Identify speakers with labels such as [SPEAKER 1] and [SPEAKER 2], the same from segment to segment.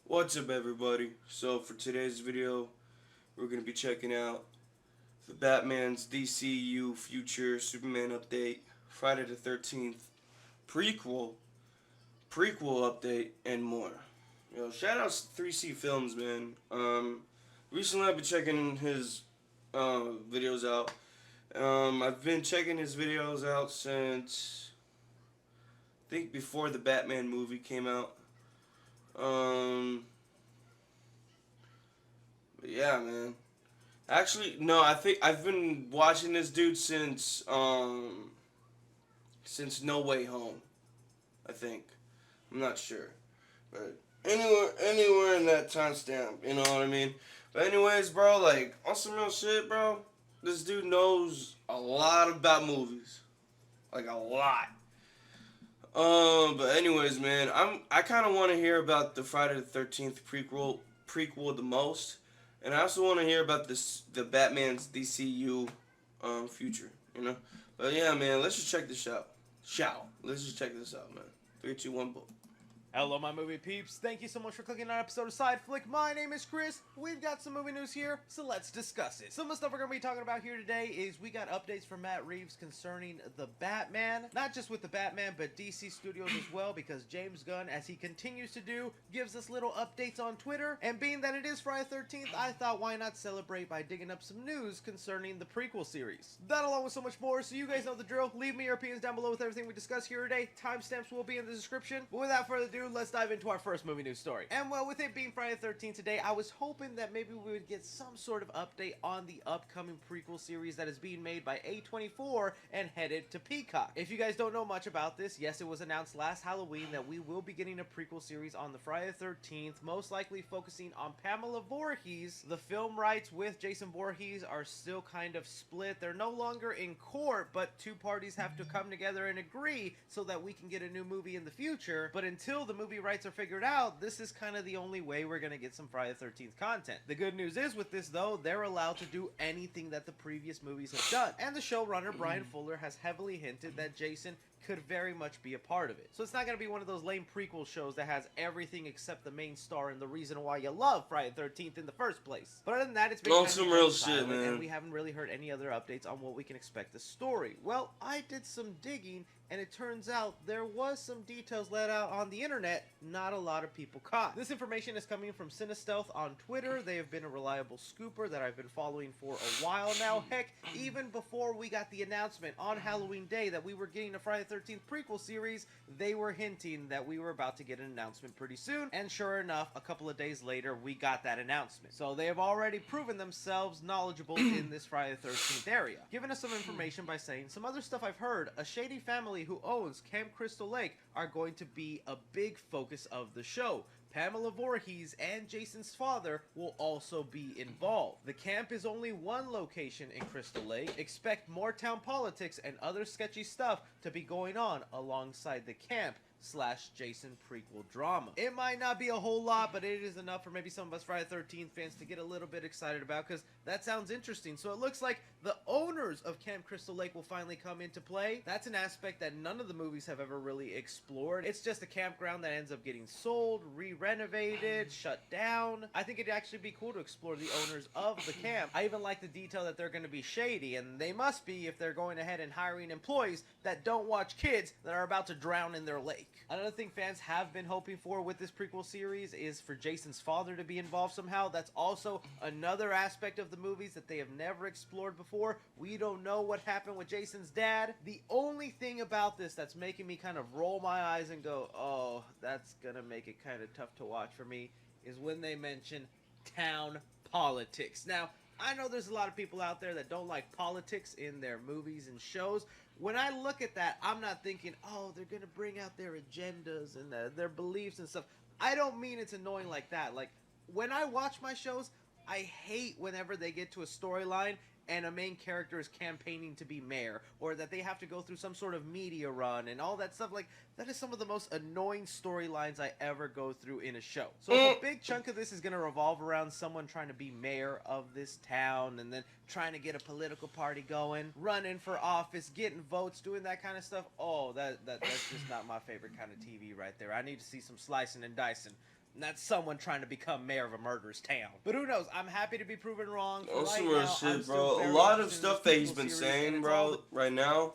[SPEAKER 1] What's up, everybody? So for today's video, we're going to be checking out the Batman's DCU Future Superman update, Friday the 13th prequel, update, and more. Shout outs to 3C Films, man. Recently I've been checking his videos out. I've been checking his videos out since I think before the Batman movie came out. Um, but yeah, man. Actually, no. I think I've been watching this dude since No Way Home. I think I'm not sure, but anywhere in that timestamp, you know what I mean. But anyways, bro, like on some real shit, bro. This dude knows a lot about movies, like a lot. But anyways, man, I kind of want to hear about the Friday the 13th prequel the most, and I also want to hear about the Batman's DCU future, you know. But yeah, man, let's just check this out. Let's just check this out, man. Three, two, one, boom.
[SPEAKER 2] Hello, my movie peeps. Thank you so much for clicking on an episode of Side Flick. My name is Chris. We've got some movie news here, so let's discuss it. Some of the stuff we're going to be talking about here today is we got updates from Matt Reeves concerning the Batman. Not just with the Batman, but DC Studios as well, because James Gunn, as he continues to do, gives us little updates on Twitter. And being that it is Friday the 13th, I thought why not celebrate by digging up some news concerning the prequel series. That along with so much more, so you guys know the drill. Leave me your opinions down below with everything we discuss here today. Timestamps will be in the description. But without further ado, let's dive into our first movie news story. And well, with it being Friday the 13th today, I was hoping that maybe we would get some sort of update on the upcoming prequel series that is being made by A24 and headed to Peacock. If you guys don't know much about this, yes, it was announced last Halloween that we will be getting a prequel series on the Friday the 13th, most likely focusing on Pamela Voorhees. The film rights with Jason Voorhees are still kind of split. They're no longer in court, but two parties have to come together and agree so that we can get a new movie in the future. But until the movie rights are figured out, this is kind of the only way we're going to get some Friday the 13th content. The good news is with this though, they're allowed to do anything that the previous movies have done. And the showrunner, Brian Fuller, has heavily hinted that Jason could very much be a part of it. So it's not going to be one of those lame prequel shows that has everything except the main star and the reason why you love Friday the 13th in the first place. But other than that, it's been
[SPEAKER 1] On
[SPEAKER 2] kind
[SPEAKER 1] some
[SPEAKER 2] of
[SPEAKER 1] real
[SPEAKER 2] silent,
[SPEAKER 1] shit, man.
[SPEAKER 2] and we haven't really heard any other updates on what we can expect the story. Well, I did some digging, and it turns out there was some details let out on the internet not a lot of people caught. This information is coming from Cinestealth on Twitter. They have been a reliable scooper that I've been following for a while now. Heck, even before we got the announcement on Halloween Day that we were getting a Friday the 13th prequel series, they were hinting that we were about to get an announcement pretty soon, and sure enough, a couple of days later, we got that announcement. So they have already proven themselves knowledgeable in this Friday the 13th area, giving us some information by saying some other stuff I've heard. A shady family who owns Camp Crystal Lake are going to be a big focus of the show. Pamela Voorhees and Jason's father will also be involved. The camp is only one location in Crystal Lake. Expect more town politics and other sketchy stuff to be going on alongside the camp / Jason prequel drama. It might not be a whole lot, but it is enough for maybe some of us Friday the 13th fans to get a little bit excited about, because that sounds interesting. So it looks like the owners of Camp Crystal Lake will finally come into play. That's an aspect that none of the movies have ever really explored. It's just a campground that ends up getting sold, re-renovated, shut down. I think it'd actually be cool to explore the owners of the camp. I even like the detail that they're going to be shady, and they must be if they're going ahead and hiring employees that don't watch kids that are about to drown in their lake. Another thing fans have been hoping for with this prequel series is for Jason's father to be involved somehow. That's also another aspect of the movies that they have never explored before. We don't know what happened with Jason's dad. The only thing about this that's making me kind of roll my eyes and go, oh, that's gonna make it kind of tough to watch for me, is when they mention town politics. Now, I know there's a lot of people out there that don't like politics in their movies and shows. When I look at that, I'm not thinking, oh, they're going to bring out their agendas and their beliefs and stuff. I don't mean it's annoying like that. Like, when I watch my shows, I hate whenever they get to a storyline and a main character is campaigning to be mayor, or that they have to go through some sort of media run and all that stuff. Like, that is some of the most annoying storylines I ever go through in a show. So if a big chunk of this is going to revolve around someone trying to be mayor of this town and then trying to get a political party going, running for office, getting votes, doing that kind of stuff, oh, that's just not my favorite kind of TV right there. I need to see some slicing and dicing. And that's someone trying to become mayor of a murderous town. But who knows? I'm happy to be proven wrong.
[SPEAKER 1] On
[SPEAKER 2] Right
[SPEAKER 1] some real
[SPEAKER 2] now, I'm
[SPEAKER 1] shit,
[SPEAKER 2] still
[SPEAKER 1] bro. A
[SPEAKER 2] very
[SPEAKER 1] lot of
[SPEAKER 2] interested in
[SPEAKER 1] stuff
[SPEAKER 2] this
[SPEAKER 1] that he's
[SPEAKER 2] prequel
[SPEAKER 1] been
[SPEAKER 2] series, and
[SPEAKER 1] saying,
[SPEAKER 2] it's all
[SPEAKER 1] bro, right now,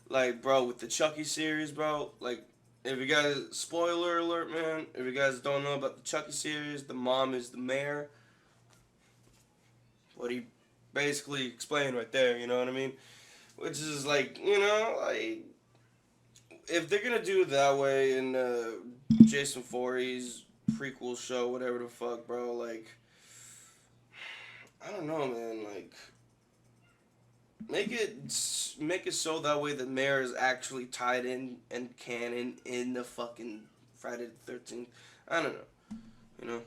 [SPEAKER 1] like, bro, with the Chucky series, bro, like, if you guys, spoiler alert, man, if you guys don't know about the Chucky series, the mom is the mayor. What he basically explained right there, you know what I mean? Which is like, you know, like, if they're gonna do it that way in Jason Voorhees prequel show, whatever the fuck, bro, like, I don't know, man, like, make it so that way the mayor is actually tied in and canon in the fucking Friday the 13th. I don't know, you know.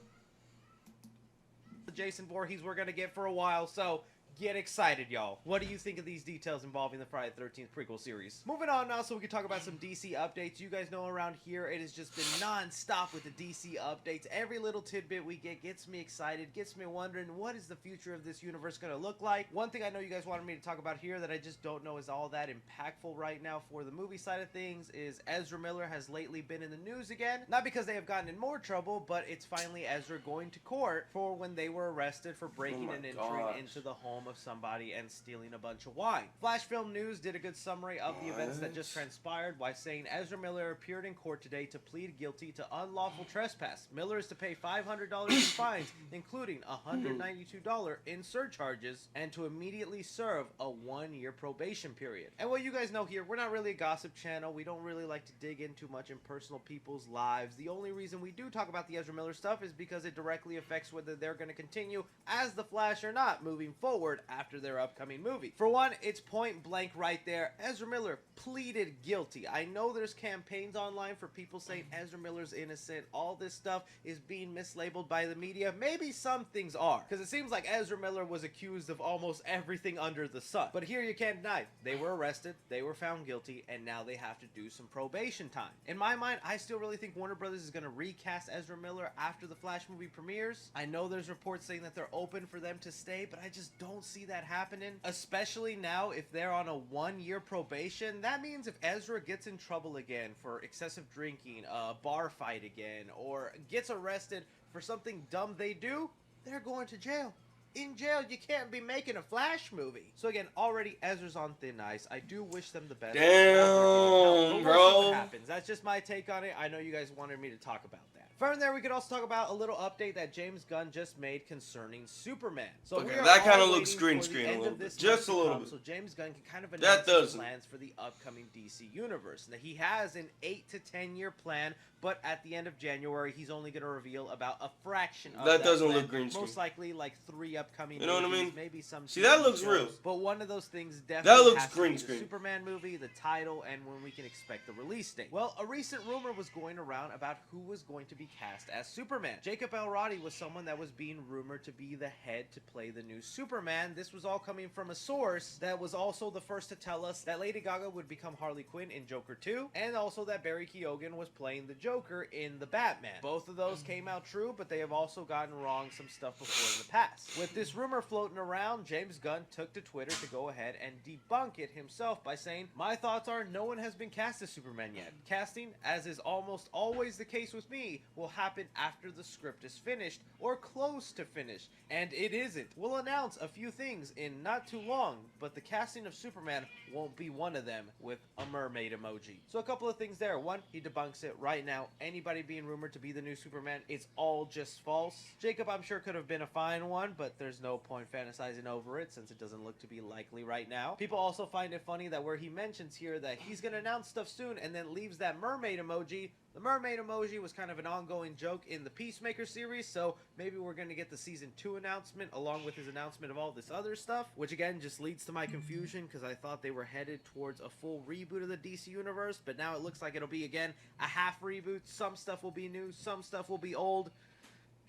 [SPEAKER 2] the Jason Voorhees we're gonna get for a while, so get excited, y'all. What do you think of these details involving the Friday the 13th prequel series? Moving on now so we can talk about some DC updates. You guys know around here it has just been non-stop with the DC updates. Every little tidbit we get gets me excited, gets me wondering what is the future of this universe going to look like. One thing I know you guys wanted me to talk about here that I just don't know is all that impactful right now for the movie side of things is Ezra Miller has lately been in the news again. Not because they have gotten in more trouble, but it's finally Ezra going to court for when they were arrested for breaking and entering into the home of somebody and stealing a bunch of wine. Flash Film News did a good summary of the events that just transpired by saying Ezra Miller appeared in court today to plead guilty to unlawful trespass. Miller is to pay $500 in fines, including $192 in surcharges, and to immediately serve a 1-year probation period. And what you guys know here, we're not really a gossip channel. We don't really like to dig in too much in personal people's lives. The only reason we do talk about the Ezra Miller stuff is because it directly affects whether they're going to continue as the Flash or not moving forward after their upcoming movie. For one, it's point blank right there. Ezra Miller pleaded guilty. I know there's campaigns online for people saying Ezra Miller's innocent. All this stuff is being mislabeled by the media. Maybe some things are, because it seems like Ezra Miller was accused of almost everything under the sun. But here you can't deny, they were arrested, they were found guilty, and now they have to do some probation time. In my mind, I still really think Warner Brothers is going to recast Ezra Miller after the Flash movie premieres. I know there's reports saying that they're open for them to stay, but I just don't see that happening, especially now if they're on a 1-year probation. That means if Ezra gets in trouble again for excessive drinking, a bar fight again, or gets arrested for something dumb they do, they're going to jail. In jail, you can't be making a Flash movie. So again, already Ezra's on thin ice. I do wish them the best.
[SPEAKER 1] Damn,
[SPEAKER 2] bro.
[SPEAKER 1] bro.
[SPEAKER 2] What happens? That's just my take on it. I know you guys wanted me to talk about that. From there, we could also talk about a little update that James Gunn just made concerning Superman. So
[SPEAKER 1] Okay,
[SPEAKER 2] we are
[SPEAKER 1] that kind of
[SPEAKER 2] all
[SPEAKER 1] looks
[SPEAKER 2] waiting
[SPEAKER 1] green
[SPEAKER 2] for the
[SPEAKER 1] screen a
[SPEAKER 2] end
[SPEAKER 1] little
[SPEAKER 2] of
[SPEAKER 1] bit.
[SPEAKER 2] this
[SPEAKER 1] Just a
[SPEAKER 2] month to
[SPEAKER 1] little
[SPEAKER 2] come,
[SPEAKER 1] bit.
[SPEAKER 2] So James Gunn can kind of
[SPEAKER 1] That
[SPEAKER 2] announce his
[SPEAKER 1] doesn't.
[SPEAKER 2] plans for the upcoming DC universe. Now, he has an 8 to 10 year plan, but at the end of January, he's only going to reveal about a fraction of
[SPEAKER 1] That doesn't
[SPEAKER 2] plan.
[SPEAKER 1] look green screen.
[SPEAKER 2] Most likely, like 3 upcoming
[SPEAKER 1] You know what I
[SPEAKER 2] movies,
[SPEAKER 1] mean?
[SPEAKER 2] maybe some
[SPEAKER 1] See, that
[SPEAKER 2] TV
[SPEAKER 1] looks
[SPEAKER 2] shows.
[SPEAKER 1] real.
[SPEAKER 2] But one of those things definitely
[SPEAKER 1] looks
[SPEAKER 2] has to
[SPEAKER 1] green
[SPEAKER 2] be the
[SPEAKER 1] screen.
[SPEAKER 2] Superman movie, the title, and when we can expect the release date. Well, a recent rumor was going around about who was going to be cast as Superman. Jacob Elordi was someone that was being rumored to be the head to play the new Superman. This was all coming from a source that was also the first to tell us that Lady Gaga would become Harley Quinn in Joker 2, and also that Barry Keoghan was playing the Joker in the Batman. Both of those came out true, but they have also gotten wrong some stuff before in the past. With this rumor floating around, James Gunn took to Twitter to go ahead and debunk it himself by saying, "My thoughts are no one has been cast as Superman yet. Casting, as is almost always the case with me, will happen after the script is finished or close to finished, and it isn't. We'll announce a few things in not too long, but the casting of Superman won't be one of them," with a mermaid emoji. So a couple of things there. One, he debunks it right now. Anybody being rumored to be the new Superman, it's all just false. Jacob, I'm sure, could have been a fine one, but there's no point fantasizing over it since it doesn't look to be likely right now. People also find it funny that where he mentions here that he's going to announce stuff soon and then leaves that mermaid emoji. The mermaid emoji was kind of an ongoing joke in the Peacemaker series, so maybe we're going to get the Season 2 announcement along with his announcement of all this other stuff, which again just leads to my confusion because I thought they were headed towards a full reboot of the DC Universe, but now it looks like it'll be, again, a half reboot. Some stuff will be new, some stuff will be old.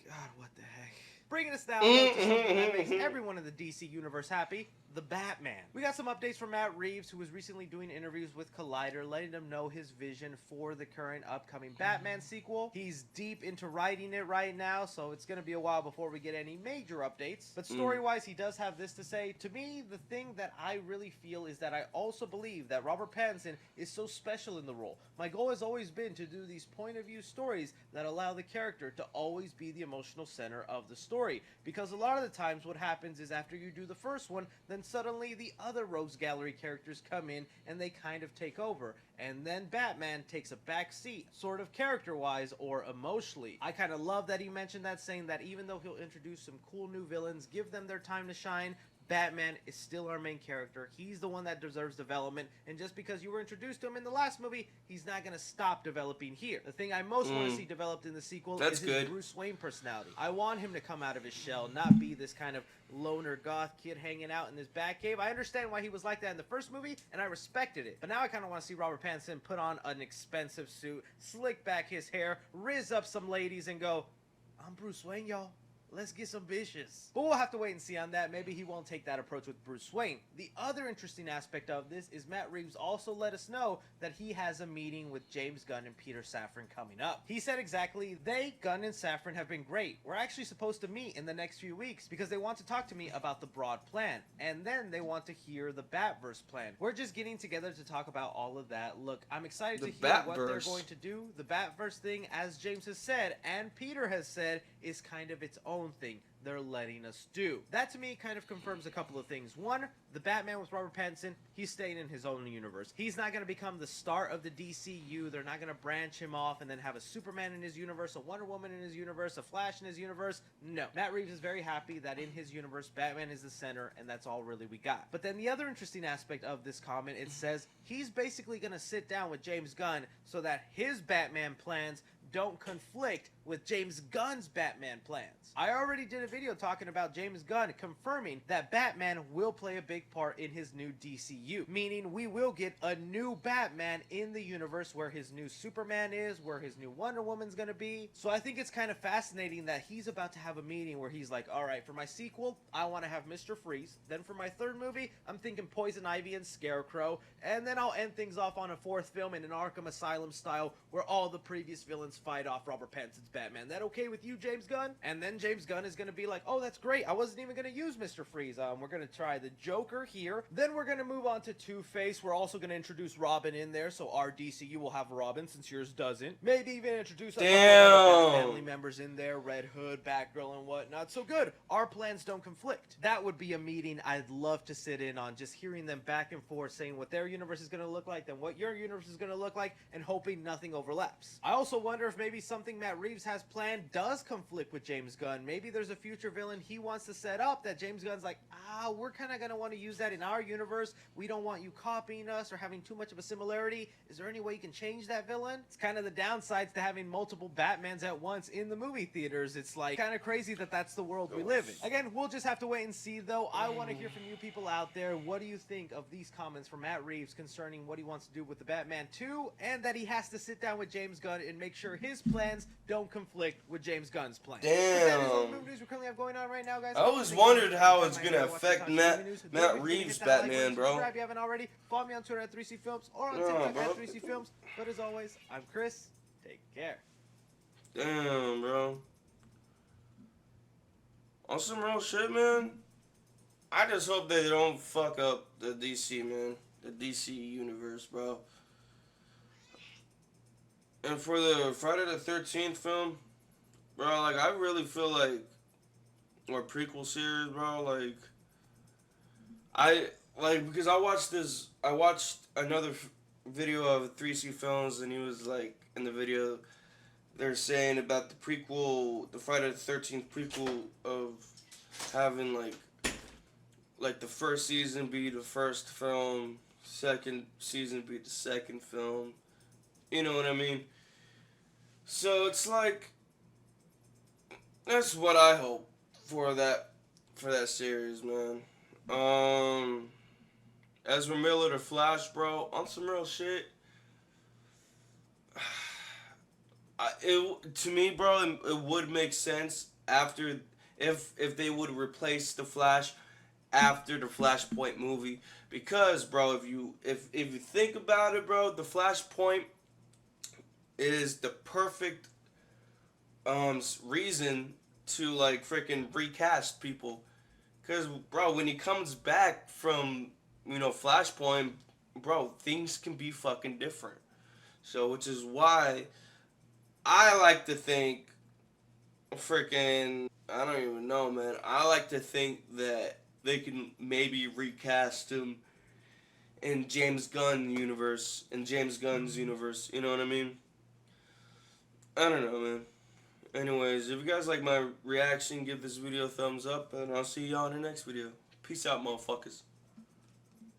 [SPEAKER 2] God, what the heck? Bringing us down though to something that makes everyone in the DC universe happy, the Batman. We got some updates from Matt Reeves, who was recently doing interviews with Collider, letting them know his vision for the current upcoming Batman sequel. He's deep into writing it right now, so it's going to be a while before we get any major updates. But story-wise, he does have this to say. To me, the thing that I really feel is that I also believe that Robert Pattinson is so special in the role. My goal has always been to do these point-of-view stories that allow the character to always be the emotional center of the story. Because a lot of the times what happens is after you do the first one, then suddenly the other Rogues Gallery characters come in and they kind of take over. And then Batman takes a back seat, sort of character-wise or emotionally. I kind of love that he mentioned that, saying that even though he'll introduce some cool new villains, give them their time to shine, Batman is still our main character. He's the one that deserves development, and just because you were introduced to him in the last movie, he's not going to stop developing here. The thing I most want to see developed in the sequel is his Bruce Wayne personality. I want him to come out of his shell, not be this kind of loner goth kid hanging out in his Batcave. I understand why he was like that in the first movie, and I respected it. But now I kind of want to see Robert Pattinson put on an expensive suit, slick back his hair, rizz up some ladies, and go, I'm Bruce Wayne, y'all. Let's get some bitches. But we'll have to wait and see on that. Maybe he won't take that approach with Bruce Wayne. The other interesting aspect of this is Matt Reeves also let us know that he has a meeting with James Gunn and Peter Safran coming up. He said exactly, Gunn and Safran have been great. We're actually supposed to meet in the next few weeks because they want to talk to me about the broad plan. And then they want to hear the Batverse plan. We're just getting together to talk about all of that. Look, I'm excited to hear what they're going to do. The Batverse thing, as James has said, and Peter has said, is kind of its own thing they're letting us do. That to me kind of confirms a couple of things. One, the Batman with Robert Pattinson, he's staying in his own universe. He's not going to become the star of the DCU. They're not going to branch him off and then have a Superman in his universe, a Wonder Woman in his universe, a Flash in his universe. No. Matt Reeves is very happy that in his universe, Batman is the center, and that's all really we got. But then the other interesting aspect of this comment, it says he's basically going to sit down with James Gunn so that his Batman plans don't conflict with James Gunn's Batman plans. I already did a video talking about James Gunn confirming that Batman will play a big part in his new DCU, meaning we will get a new Batman in the universe where his new Superman is, where his new Wonder Woman's gonna be. So I think it's kind of fascinating that he's about to have a meeting where he's like, alright, for my sequel, I want to have Mr. Freeze. Then for my third movie, I'm thinking Poison Ivy and Scarecrow. And then I'll end things off on a fourth film in an Arkham Asylum style where all the previous villains fight off Robert Pattinson's Batman. That okay with you, James Gunn? And then James Gunn is going to be like, oh, that's great. I wasn't even going to use Mr. Freeze. We're going to try the Joker here. Then we're going to move on to Two-Face. We're also going to introduce Robin in there, so our DCU will have Robin since yours doesn't. Maybe even introduce a couple of family members in there, Red Hood, Batgirl, and whatnot. So good. Our plans don't conflict. That would be a meeting I'd love to sit in on, just hearing them back and forth saying what their universe is going to look like, then what your universe is going to look like, and hoping nothing overlaps. I also wonder if maybe something Matt Reeves has planned does conflict with James Gunn. Maybe there's a future villain he wants to set up that James Gunn's like, we're kind of going to want to use that in our universe. We don't want you copying us or having too much of a similarity. Is there any way you can change that villain? It's kind of the downsides to having multiple Batmans at once in the movie theaters. It's like kind of crazy that that's the world we live in. Again, we'll just have to wait and see though. I want to hear from you people out there. What do you think of these comments from Matt Reeves concerning what he wants to do with the Batman 2 and that he has to sit down with James Gunn and make sure his plans don't conflict with James Gunn's plans?
[SPEAKER 1] Damn.
[SPEAKER 2] That is all the movie news we currently have going on right now, guys.
[SPEAKER 1] I always wondered how it's going to affect Matt Reeves' Batman, bro.
[SPEAKER 2] If you haven't already, follow me on Twitter at 3C Films or on TikTok at 3C Films. But as always, I'm Chris. Take care.
[SPEAKER 1] Damn, bro. On some real shit, man. I just hope they don't fuck up the DC, man. The DC universe, bro. And for the Friday the 13th film, bro, like, I really feel like, or prequel series, bro, because I watched another video of 3C Films, and he was, like, in the video, they're saying about the prequel, the Friday the 13th prequel of having, like the first season be the first film, second season be the second film. You know what I mean? So it's like, that's what I hope for that series, man. Ezra Miller to Flash, bro, on some real shit. To me, bro, it would make sense after if they would replace the Flash after the Flashpoint movie, because bro, if you think about it, bro, the Flashpoint is the perfect reason to like freaking recast people. Cause bro, when he comes back from Flashpoint, bro, things can be fucking different. So which is why I like to think freaking I don't even know, man. I like to think that they can maybe recast him in James Gunn's universe. You know what I mean? I don't know, man. Anyways, if you guys like my reaction, give this video a thumbs up, and I'll see y'all in the next video. Peace out, motherfuckers.